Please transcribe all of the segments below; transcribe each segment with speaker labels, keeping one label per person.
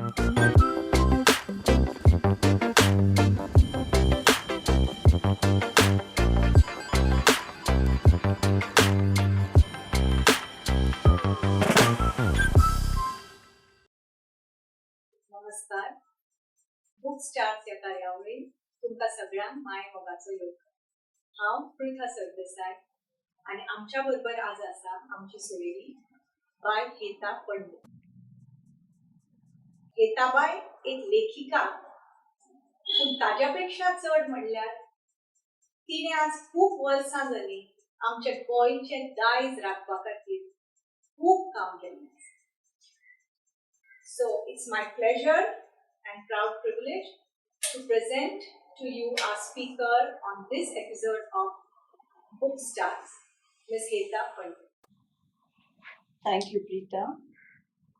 Speaker 1: नमस्कार. बुकस्टार्स ह्या कार्यावळीन तुमकां सगळ्यांक माय मोगाचो योग. हांव प्रिथा सरदेसाय आनी आमच्या बरोबर आज आसा आमची सोयरी बाय हेता पंडित. हेताबाय एक लेखिका, पूण ताज्या पेक्षा चड म्हणल्यार तिणें आज खूब वर्सां जालीं आमच्या गोंयचें दायज राखपा खातीर खूब काम केलें. So it's my pleasure and proud privilege to present to you our speaker on this episode of Bookstars, Ms. Heta Pandit.
Speaker 2: Thank you, Pritha.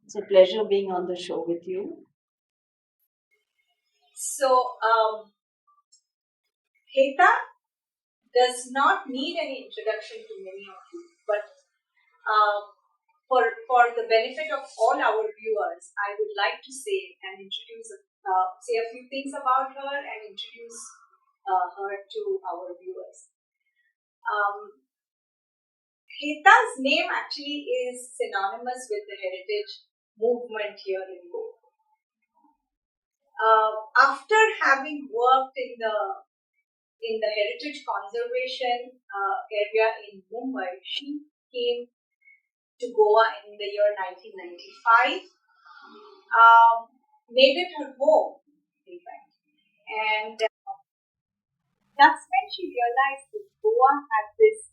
Speaker 2: It's a pleasure being on the show with you.
Speaker 1: So, Heta does not need any introduction to many of you, but for the benefit of all our viewers, I would like to say and introduce, say a few things about her and introduce her to our viewers. Heta's name actually is synonymous with the heritage movement here in Goa. After having worked in the heritage conservation area in Mumbai, she came to Goa in the year 1995, made it her home, in fact. And that's when she realized that Goa had this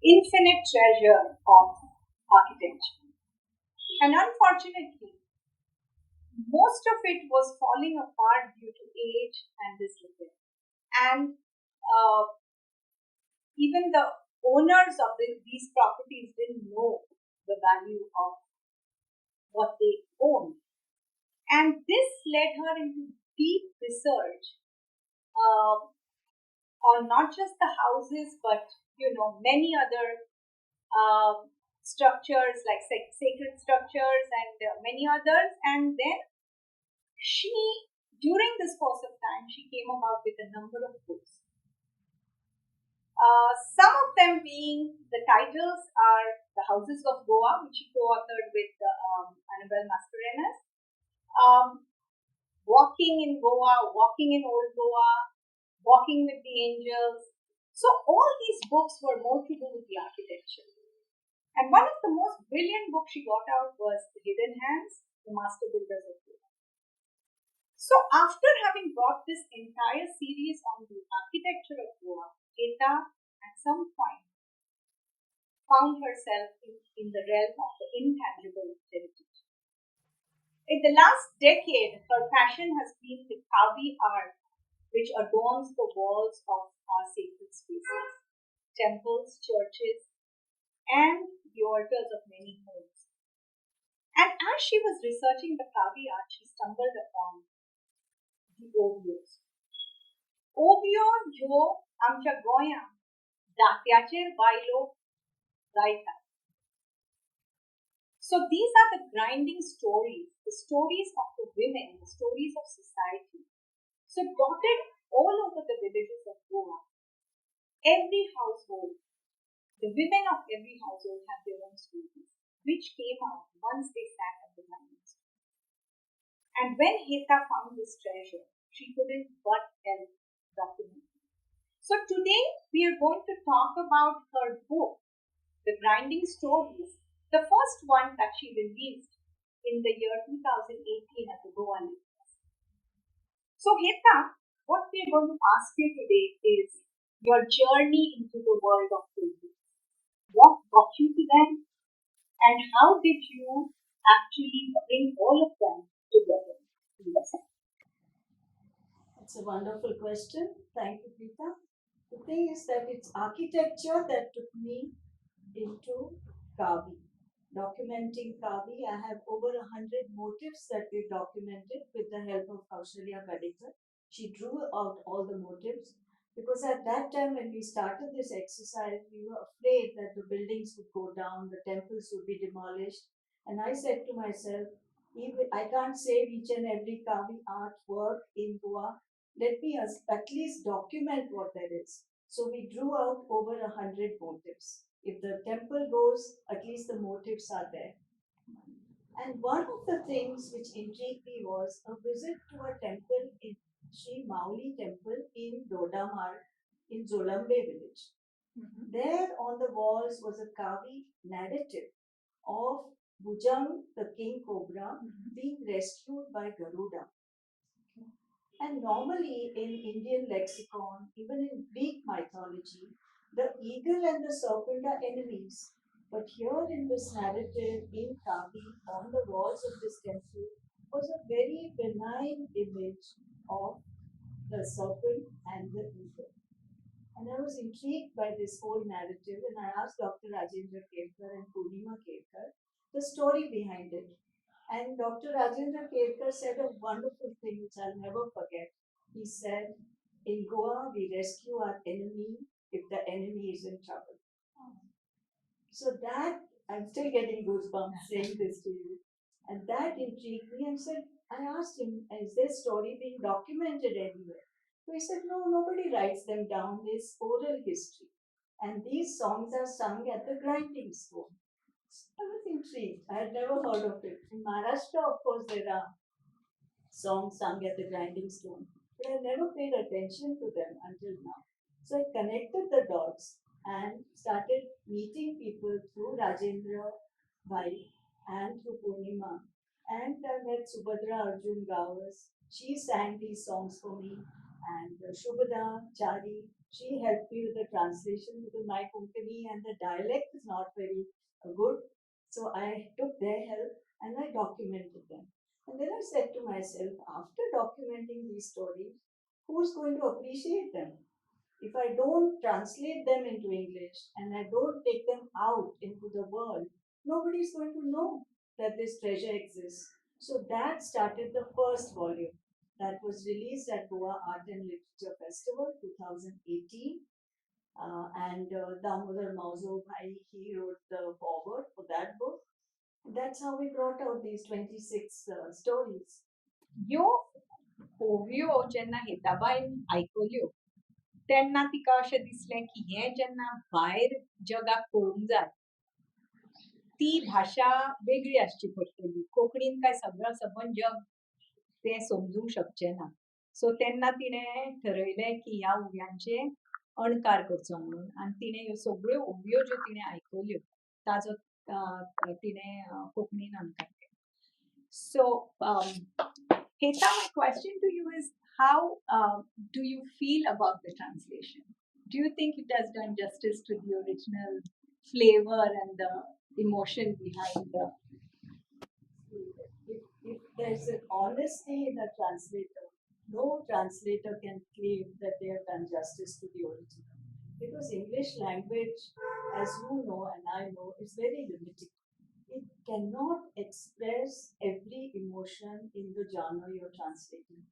Speaker 1: infinite treasure of architecture. And unfortunately, most of it was falling apart due to age and disrepair. And even the owners of these properties didn't know the value of what they owned. And this led her into deep research on not just the houses, but many other structures like sacred structures and many others. And then during this course of time, she came about with a number of books. Some of them being, the titles are The Houses of Goa, which she co-authored with Annabelle Mascarenhas, Walking in Goa, Walking in Old Goa, Walking with the Angels. So all these books were more to do with the architecture. And one of the most brilliant books she got out was The Hidden Hands, The Master Builders of Goa. So after having brought this entire series on the architecture of Goa, Heta at some point found herself in the realm of the intangible heritage. In the last decade, her passion has been the Kavi art, which adorns the walls of our sacred spaces, temples, churches, and the altars of many homes. And as she was researching the Kavi art, she stumbled upon the ovios. Ovio ह्यो आमच्या गोंयांत दात्याचेर बायलो गायतात. So these are the grinding stories, the stories of the women, the stories of society. So dotted all over the villages of Goa, every household, the women of every household have their own stories, which came out once they sat at the grinding stool. And when Heta found this treasure, she couldn't but help document it. So today we are going to talk about her book, The Grinding Stories, the first one that she released in the year 2018 at the Goa Lit Fest. So Heta, what we are going to ask you today is your journey into the world of building. What got you to them, and how did you actually bring all of them together?
Speaker 2: That's a wonderful question. Thank you, Pritha. The thing is that it's architecture that took me into Kavi. Documenting Kavi, I have over 100 motifs that we've documented with the help of Kaushalya Gadikar. She drew out all the motifs because at that time when we started this exercise, we were afraid that the buildings would go down, the temples would be demolished. And I said to myself, Even I can't say each and every Kavi artwork in Goa. Let me at least document what there is. So we drew out over 100 motifs. If the temple goes, at least the motifs are there. And one of the things which intrigued me was a visit to a temple in Sri Mauli temple in Dodamar in Zolambe village. There on the walls was a Kavi narrative of Bujang, the king cobra, being rescued by Garuda. And normally in Indian lexicon, even in Greek mythology, the eagle and the serpent are enemies. But here in this narrative in Kavi, on the walls of this temple, was a very benign image of the serpent and the eagle. And I was intrigued by this whole narrative, and I asked Dr. Rajendra Kelkar and Purnima Kelkar the story behind it. And Dr. Rajendra Kelkar said a wonderful thing which I'll never forget. He said, in Goa, we rescue our enemy if the enemy is in trouble. So that, I'm still getting goosebumps saying this to you. And that intrigued me and said, I asked him, is this story being documented anywhere? So he said, no, nobody writes them down. It's oral history. And these songs are sung at the grinding stone. I was intrigued. I had never heard of it. In Maharashtra, of course, there are songs sung at the grinding stone, but I never paid attention to them until now. So I connected the dots and started meeting people through Rajendra Bhai and through Purnima. And I met Subhadra Arjun Gavas. She sang these songs for me. And Shubhada Chari, she helped me with the translation because my Konkani and the dialect is not very good. So I took their help and I documented them. And then I said to myself, after documenting these stories, who's going to appreciate them? If I don't translate them into English and I don't take them out into the world, nobody's going to know that this treasure exists. So that started the first volume that was released at Goa Art and Literature Festival 2018. And Damodar Mauzo Bhai, he wrote the foreword for that book. That's how we brought out these 26 stories.
Speaker 1: ह्यो ओवियो जेन्ना हेताबाईन आयकल्यो तेन्ना तिका अशें दिसलें की हें जेन्ना भायर जगाक पळोवंक जाय ती भाशा वेगळी आसची पडटली कोंकणीन काय सगळं सबंद जग तें समजूंक शकचें ना सो तेन्ना तिणें ठरयलें की ह्या ओवयांचे अणकार करचो म्हणून आनी तिणें ह्यो सगळ्यो ओवयो ज्यो तिणें आयकल्यो ताजो तिणें कोंकणीन अणकार केलो सो Heta, my question to you is how do you feel about the translation? Do you think it has done justice to the original flavor and the emotion behind the?
Speaker 2: If there's an honesty in a translator, no translator can claim that they have done justice to the original. Because English language, as you know and I know, is very limited. It cannot express every emotion in the genre you're translating.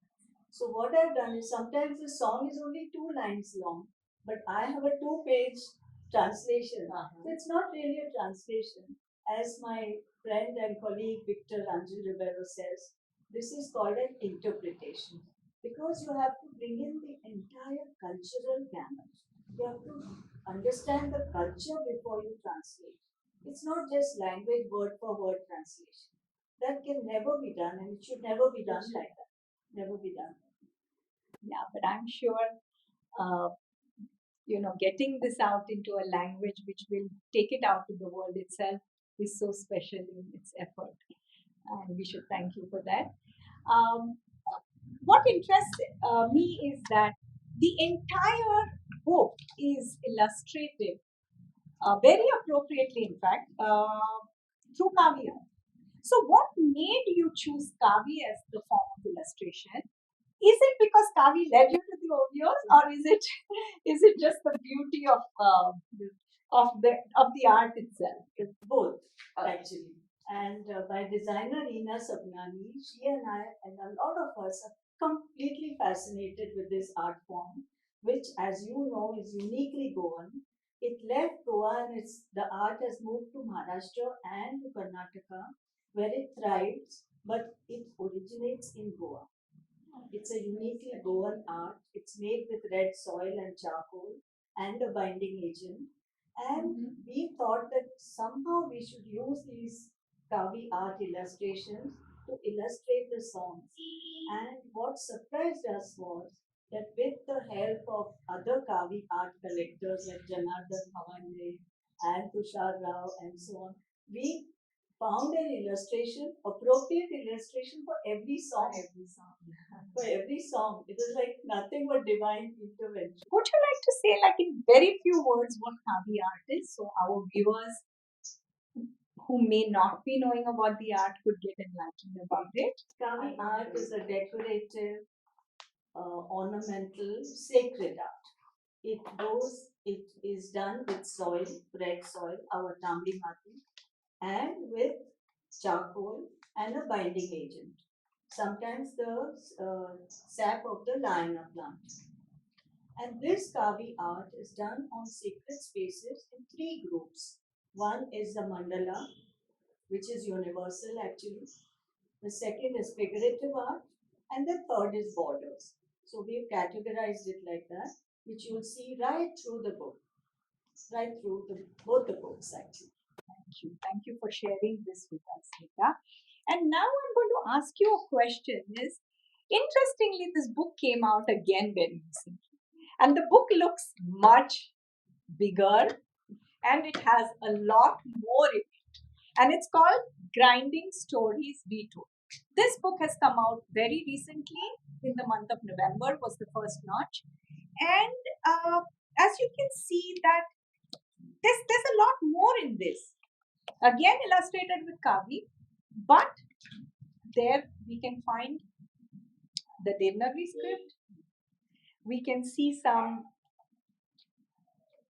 Speaker 2: So what I've done is sometimes the song is only 2 lines long, but I have a 2-page translation. So it's not really a translation. As my friend and colleague Victor Ranjil Rivero says, this is called an interpretation because you have to bring in the entire cultural gamut. You have to understand the culture before you translate. It's not just language word for word translation. That can never be done and it should never be done like that. Never be done.
Speaker 1: Yeah, but I'm sure getting this out into a language which will take it out to the world itself is so special in its effort, and we should thank you for that. Um, what interests me is that the entire book is illustrative, very appropriately, in fact, through Kavya. So, what made you choose Kavi as the form of illustration? Is it because Kavi led you to the Ovios, or is it just the beauty of the art itself?
Speaker 2: It's both, actually. And my designer Reena Sabnani, she and I and a lot of us are completely fascinated with this art form, which, as you know, is uniquely Goan. It left Goa and the art has moved to Maharashtra and to Karnataka, where it thrives. but it originates in Goa. It's a uniquely Goan art. It's made with red soil and charcoal and a binding agent. And we thought that somehow we should use these Kavi art illustrations to illustrate the songs. And what surprised us was that with the help of other Kavi art collectors like Janardhan Bhavande and Tushar Rao and so on, we found an illustration, appropriate illustration for every song. For every song. It is like nothing but divine intervention.
Speaker 1: Would you like to say, like in very few words, what Kavi art is, so our viewers who may not be knowing about the art could get enlightened about it?
Speaker 2: Kavi art is a decorative, ornamental, sacred art. It is done with soil, red soil, our tambi mati, and with charcoal and a binding agent. Sometimes the sap of the liana plant. And this Kavi art is done on sacred spaces in three groups. One is the mandala, which is universal actually. The second is figurative art, and the third is borders. So we've categorized it like that, which you'll see right through the book, right through both the books actually.
Speaker 1: Thank you. Thank you for sharing this with us, Heta. And now I'm going to ask you a question. Interestingly, this book came out again very recently, and the book looks much bigger, and it has a lot more in it. And it's called Grinding Stories Retold. This book has come out very recently. In the month of November was the first launch, and as you can see that there's a lot more in this. Again, illustrated with Kavi, but there we can find the Devanagari script. We can see some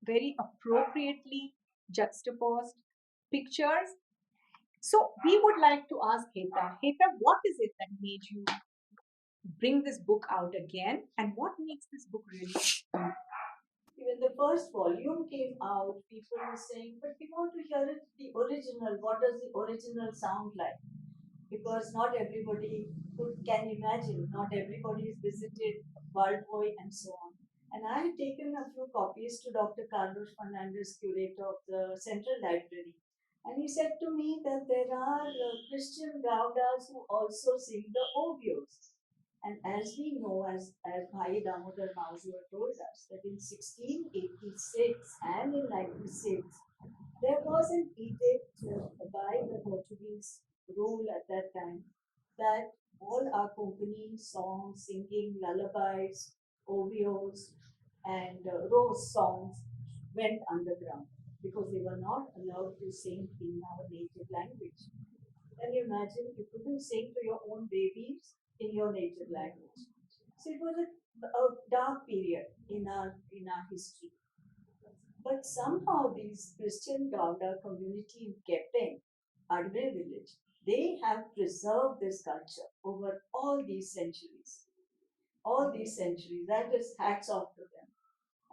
Speaker 1: very appropriately juxtaposed pictures. So we would like to ask Heta, what is it that made you bring this book out again, and what makes this book really?
Speaker 2: When the first volume came out, people were saying, but we want to hear it, the original. What does the original sound like? Because not everybody can imagine, not everybody has visited Waldboy and so on. And I had taken a few copies to Dr. Carlos Fernandez, curator of the Central Library. And he said to me that there are Christian Gaudas who also sing the ovios. And as we know, as Bhai Damodar Mauzu told us, that in 1686 and in 96, there was an edict by the Portuguese rule at that time that all our Konkani songs, singing lullabies, ovios, and rose songs went underground because they were not allowed to sing in our native language. Can you imagine? You couldn't sing to your own babies in your native language. So it was a dark period in our history. But somehow these Christian Gauda community in Kepeng, Adve village, they have preserved this culture over all these centuries. All these centuries. That is hats off to them.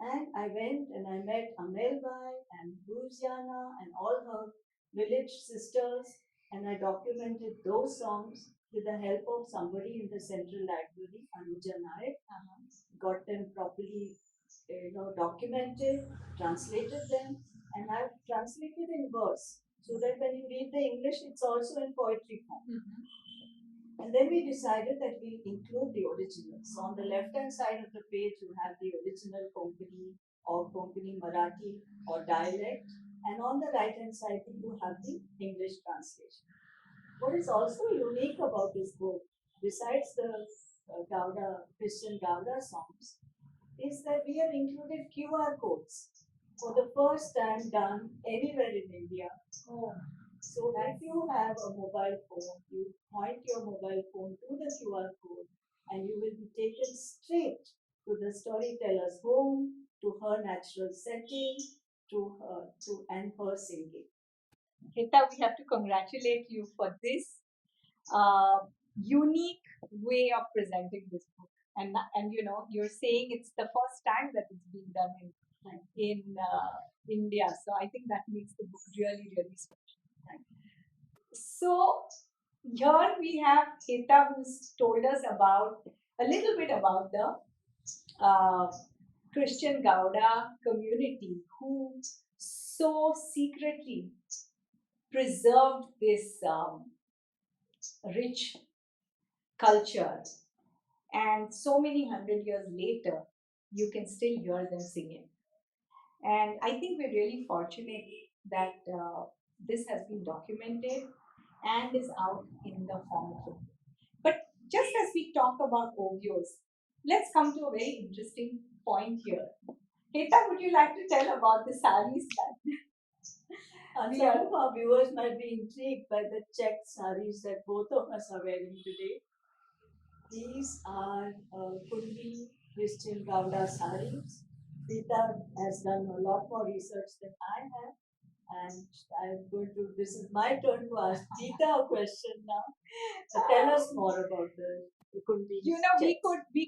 Speaker 2: And I went and I met Amelbai and Luciana and all her village sisters, and I documented those songs with the help of somebody in the central library, Anuja Naik. Got them properly, documented, translated them, and I've translated in verse so that when you read the English, it's also in poetry form. And then we decided that we'll include the originals. So on the left-hand side of the page, you have the original Konkani or Konkani Marathi or dialect. And on the right-hand side, you have the English translation. What is also unique about this book, besides the Christian Gauda songs, is that we have included QR codes for the first time done anywhere in India. So if you have a mobile phone, you point your mobile phone to the QR code and you will be taken straight to the storyteller's home, to her natural setting, and her singing.
Speaker 1: Heta, we have to congratulate you for this unique way of presenting this book. And you're saying it's the first time that it's being done in India. So I think that makes the book really, really special. So Here we have Heta who's told us about a little bit about the uh, Christian Gauda community who so secretly preserved this rich culture, and so many hundred years later, you can still hear them singing. And I think we're really fortunate that this has been documented and is out in the form of a book. But just as we talk about audios, let's come to a very interesting point here. Heta, would you like to tell about the saris that we
Speaker 2: Some
Speaker 1: are?
Speaker 2: of our viewers might be intrigued by the checked saris that both of us are wearing today. These are Kundi Christian Gauda saris. Sita has done a lot more research than I have, and I'm going to. This is my turn to ask Sita a question now. So tell us more about the Kundi.
Speaker 1: You know, we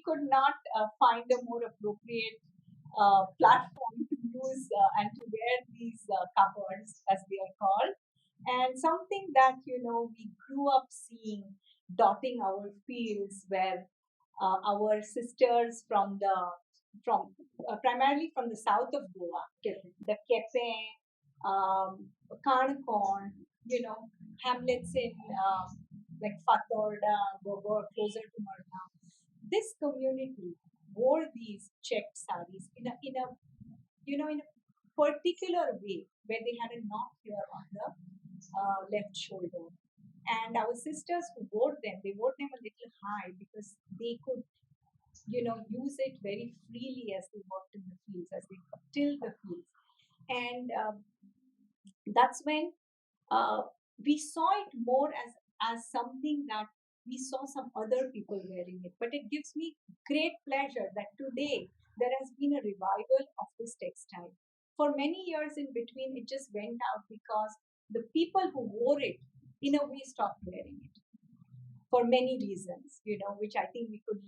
Speaker 1: could not find a more appropriate platform to use and to wear these cupboards, as they are called, and something that we grew up seeing dotting our fields, where our sisters from primarily from the south of Goa, the Kepe, Karnakon, hamlets in like Fatorda, Gogor, closer to Marna. This community wore these checked saris in a particular way, where they had a knot here on the left shoulder. And our sisters who wore them, they wore them a little high because they could, use it very freely as they worked in the fields, as they tilled the fields. And that's when uh, we saw it more as something that we saw some other people wearing it. But it gives me great pleasure that today there has been a revival of this textile. For many years in between, it just went out because the people who wore it, in a way, stopped wearing it for many reasons, which I think we could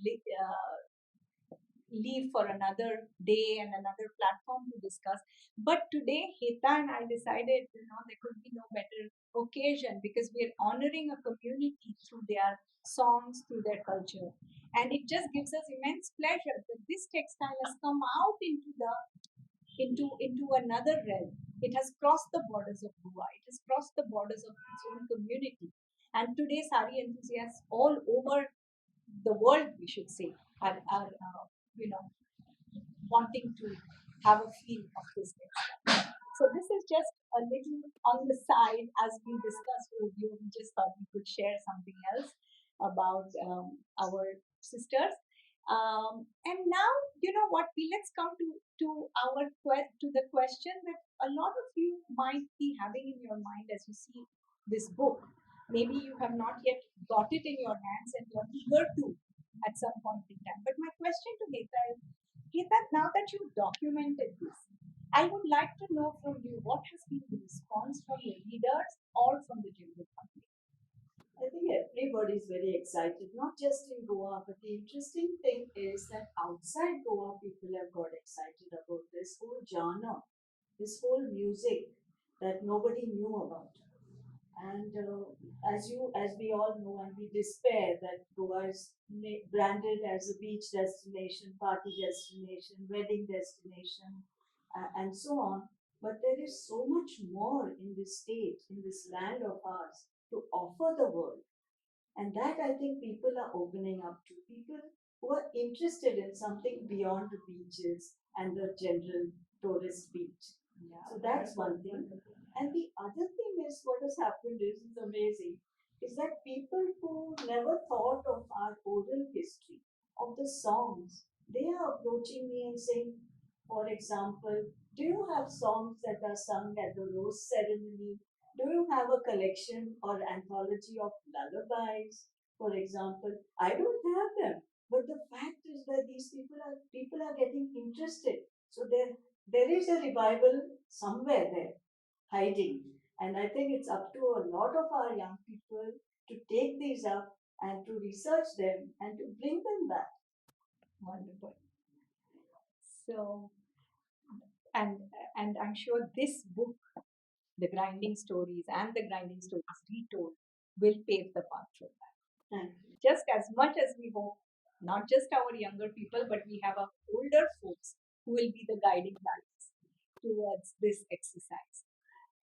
Speaker 1: leave for another day and another platform to discuss. But today, Heta and I decided, there could be no better occasion because we are honoring a community through their songs, through their culture. And it just gives us immense pleasure that this textile has come out into another realm. It has crossed the borders of Goa. It has crossed the borders of its own community. And today, sari enthusiasts all over the world, we should say, are you know wanting to have a feel of this textile. So this is just a little on the side as we discussed with you. We just thought we could share something else about our sisters. And now, you know what? Let's come to to the question that a lot of you might be having in your mind as you see this book. Maybe you have not yet got it in your hands and you're eager to at some point in time. But my question to Heta is that now that you've documented this, I would like to know from you what has been the response from the readers or from the general public.
Speaker 2: I think everybody is very excited, not just in Goa, but the interesting thing is that outside Goa, people have got excited about this whole genre, this whole music that nobody knew about. And as we all know, and we despair that Goa is branded as a beach destination, party destination, wedding destination, and so on. But there is so much more in this state, in this land of ours, to offer the world. And that I think people are opening up to. People who are interested in something beyond the beaches and the general tourist beach.
Speaker 1: Yeah,
Speaker 2: so that's one thing. And the other thing is what has happened is amazing, is that people who never thought of our oral history, of the songs, they are approaching me and saying, for example, do you have songs that are sung at the rose ceremony? Do you have a collection or anthology of lullabies, for example? I don't have them. But the fact is that these people are getting interested. So there is a revival somewhere there hiding. And I think it's up to a lot of our young people to take these up and to research them and to bring them back.
Speaker 1: Wonderful. So, and and I'm sure this book, The Grinding Stories and The Grinding Stories Retold, will pave the path for that.
Speaker 2: Thank you.
Speaker 1: Just as much as we hope, not just our younger people, but we have our older folks who will be the guiding lights towards this exercise.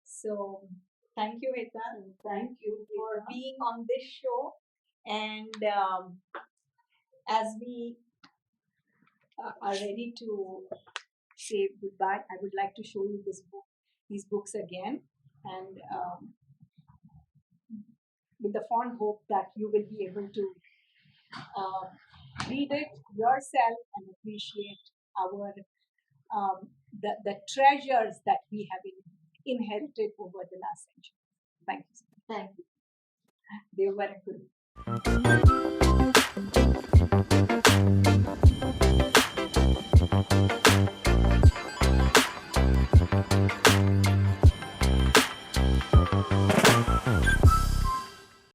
Speaker 1: So thank you, Heta.
Speaker 2: Thank you
Speaker 1: for
Speaker 2: Prita.
Speaker 1: being on this show. And as we are ready to say goodbye, I would like to show you these books again, and with the fond hope that you will be able to read it yourself and appreciate our the treasures that we have inherited over the last century. Thank you.
Speaker 2: Thank you.
Speaker 1: Dev Varakuru.